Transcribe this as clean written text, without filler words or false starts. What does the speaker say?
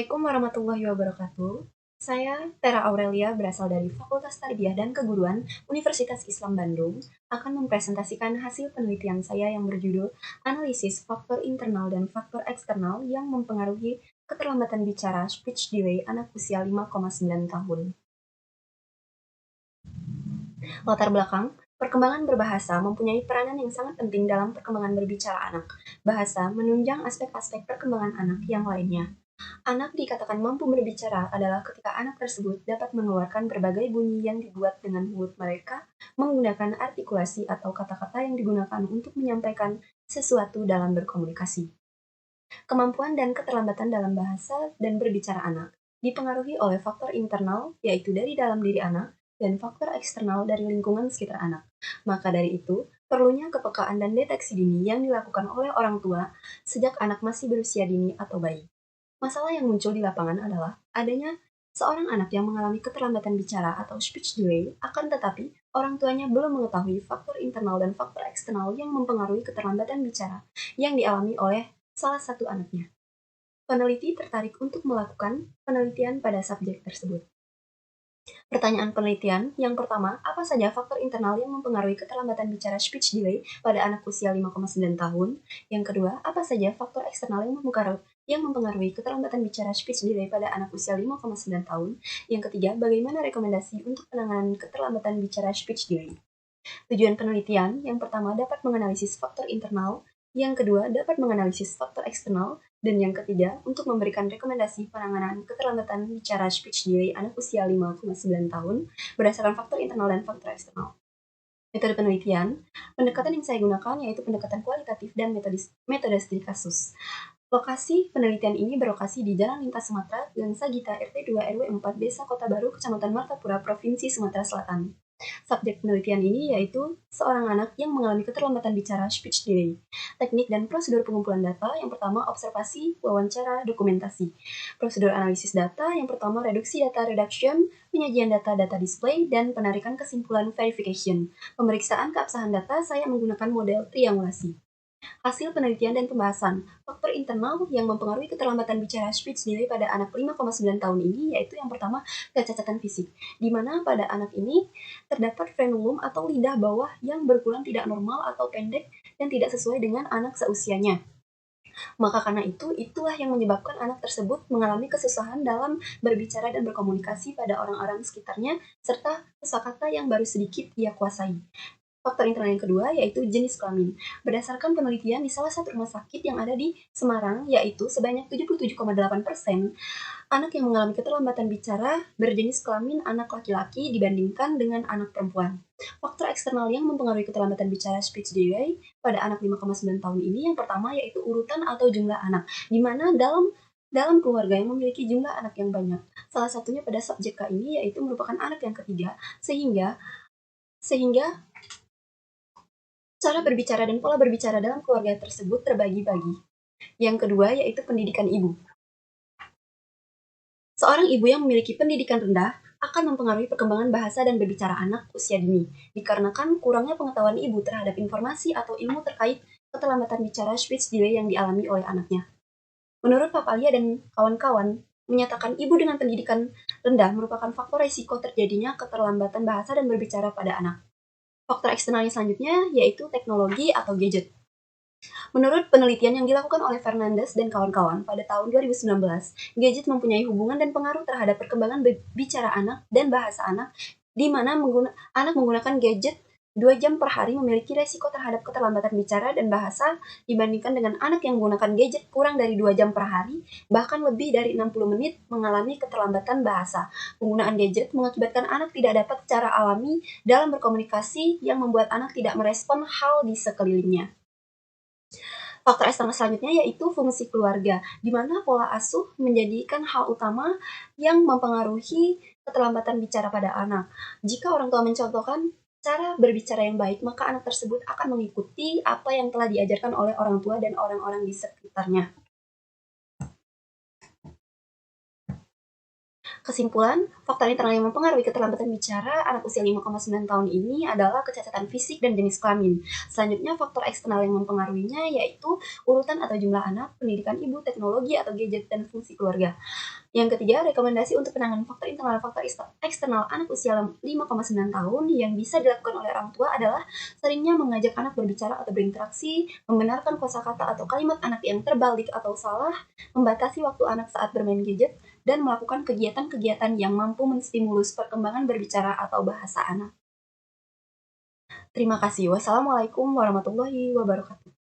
Assalamualaikum warahmatullahi wabarakatuh. Saya Tera Aurelia berasal dari Fakultas Tarbiyah dan Keguruan Universitas Islam Bandung akan mempresentasikan hasil penelitian saya yang berjudul Analisis Faktor Internal dan Faktor Eksternal yang Mempengaruhi Keterlambatan Bicara Speech Delay Anak Usia 5,9 tahun. Latar belakang, perkembangan berbahasa mempunyai peranan yang sangat penting dalam perkembangan berbicara anak. Bahasa menunjang aspek-aspek perkembangan anak yang lainnya. Anak dikatakan mampu berbicara adalah ketika anak tersebut dapat mengeluarkan berbagai bunyi yang dibuat dengan mulut mereka menggunakan artikulasi atau kata-kata yang digunakan untuk menyampaikan sesuatu dalam berkomunikasi. Kemampuan dan keterlambatan dalam bahasa dan berbicara anak dipengaruhi oleh faktor internal, yaitu dari dalam diri anak, dan faktor eksternal dari lingkungan sekitar anak. Maka dari itu, perlunya kepekaan dan deteksi dini yang dilakukan oleh orang tua sejak anak masih berusia dini atau bayi. Masalah yang muncul di lapangan adalah adanya seorang anak yang mengalami keterlambatan bicara atau speech delay, akan tetapi orang tuanya belum mengetahui faktor internal dan faktor eksternal yang mempengaruhi keterlambatan bicara yang dialami oleh salah satu anaknya. Peneliti tertarik untuk melakukan penelitian pada subjek tersebut. Pertanyaan penelitian yang pertama, apa saja faktor internal yang mempengaruhi keterlambatan bicara speech delay pada anak usia 5,9 tahun? Yang kedua, apa saja faktor eksternal yang mempengaruhi keterlambatan bicara speech delay pada anak usia 5,9 tahun? Yang ketiga, bagaimana rekomendasi untuk penanganan keterlambatan bicara speech delay? Tujuan penelitian yang pertama dapat menganalisis faktor internal, yang kedua dapat menganalisis faktor eksternal, dan yang ketiga untuk memberikan rekomendasi penanganan keterlambatan bicara speech delay anak usia 5,9 tahun berdasarkan faktor internal dan faktor eksternal. Metode penelitian, pendekatan yang saya gunakan yaitu pendekatan kualitatif dan metode studi kasus. Lokasi penelitian ini berlokasi di Jalan Lintas Sumatera, Gang Sagita, RT 2 RW 4, Desa Kota Baru, Kecamatan Martapura, Provinsi Sumatera Selatan. Subjek penelitian ini yaitu seorang anak yang mengalami keterlambatan bicara speech delay. Teknik dan prosedur pengumpulan data, yang pertama observasi, wawancara, dokumentasi. Prosedur analisis data, yang pertama reduksi data reduction, penyajian data display, dan penarikan kesimpulan verification. Pemeriksaan keabsahan data saya menggunakan model triangulasi. Hasil penelitian dan pembahasan, faktor internal yang mempengaruhi keterlambatan bicara speech delay pada anak 5,9 tahun ini yaitu yang pertama kecacatan fisik, di mana pada anak ini terdapat frenulum atau lidah bawah yang berkurang tidak normal atau pendek dan tidak sesuai dengan anak seusianya. Maka karena itu, itulah yang menyebabkan anak tersebut mengalami kesusahan dalam berbicara dan berkomunikasi pada orang-orang sekitarnya serta kosakata yang baru sedikit ia kuasai. Faktor internal yang kedua yaitu jenis kelamin. Berdasarkan penelitian di salah satu rumah sakit yang ada di Semarang, yaitu sebanyak 77,8% anak yang mengalami keterlambatan bicara berjenis kelamin anak laki-laki dibandingkan dengan anak perempuan. Faktor eksternal yang mempengaruhi keterlambatan bicara speech delay pada anak 5,9 tahun ini yang pertama yaitu urutan atau jumlah anak, di mana dalam keluarga yang memiliki jumlah anak yang banyak. Salah satunya pada subjek K ini yaitu merupakan anak yang ketiga, sehingga cara berbicara dan pola berbicara dalam keluarga tersebut terbagi-bagi. Yang kedua yaitu pendidikan ibu. Seorang ibu yang memiliki pendidikan rendah akan mempengaruhi perkembangan bahasa dan berbicara anak usia dini, dikarenakan kurangnya pengetahuan ibu terhadap informasi atau ilmu terkait keterlambatan bicara speech delay yang dialami oleh anaknya. Menurut Papalia dan kawan-kawan, menyatakan ibu dengan pendidikan rendah merupakan faktor risiko terjadinya keterlambatan bahasa dan berbicara pada anak. Faktor eksternal yang selanjutnya yaitu teknologi atau gadget. Menurut penelitian yang dilakukan oleh Fernandes dan kawan-kawan pada tahun 2019, gadget mempunyai hubungan dan pengaruh terhadap perkembangan bicara anak dan bahasa anak, di mana anak menggunakan gadget 2 jam per hari memiliki resiko terhadap keterlambatan bicara dan bahasa dibandingkan dengan anak yang menggunakan gadget kurang dari 2 jam per hari, bahkan lebih dari 60 menit mengalami keterlambatan bahasa. Penggunaan gadget mengakibatkan anak tidak dapat secara alami dalam berkomunikasi yang membuat anak tidak merespon hal di sekelilingnya. Faktor eksternal selanjutnya yaitu fungsi keluarga, di mana pola asuh menjadikan hal utama yang mempengaruhi keterlambatan bicara pada anak. Jika orang tua mencontohkan cara berbicara yang baik, maka anak tersebut akan mengikuti apa yang telah diajarkan oleh orang tua dan orang-orang di sekitarnya. Kesimpulan, faktor internal yang mempengaruhi keterlambatan bicara anak usia 5,9 tahun ini adalah kecacatan fisik dan jenis kelamin. Selanjutnya, faktor eksternal yang mempengaruhinya yaitu urutan atau jumlah anak, pendidikan ibu, teknologi atau gadget, dan fungsi keluarga. Yang ketiga, rekomendasi untuk penanganan faktor eksternal anak usia 5,9 tahun yang bisa dilakukan oleh orang tua adalah seringnya mengajak anak berbicara atau berinteraksi, membenarkan kosakata atau kalimat anak yang terbalik atau salah, membatasi waktu anak saat bermain gadget, dan melakukan kegiatan-kegiatan yang mampu menstimulus perkembangan berbicara atau bahasa anak. Terima kasih. Wassalamualaikum warahmatullahi wabarakatuh.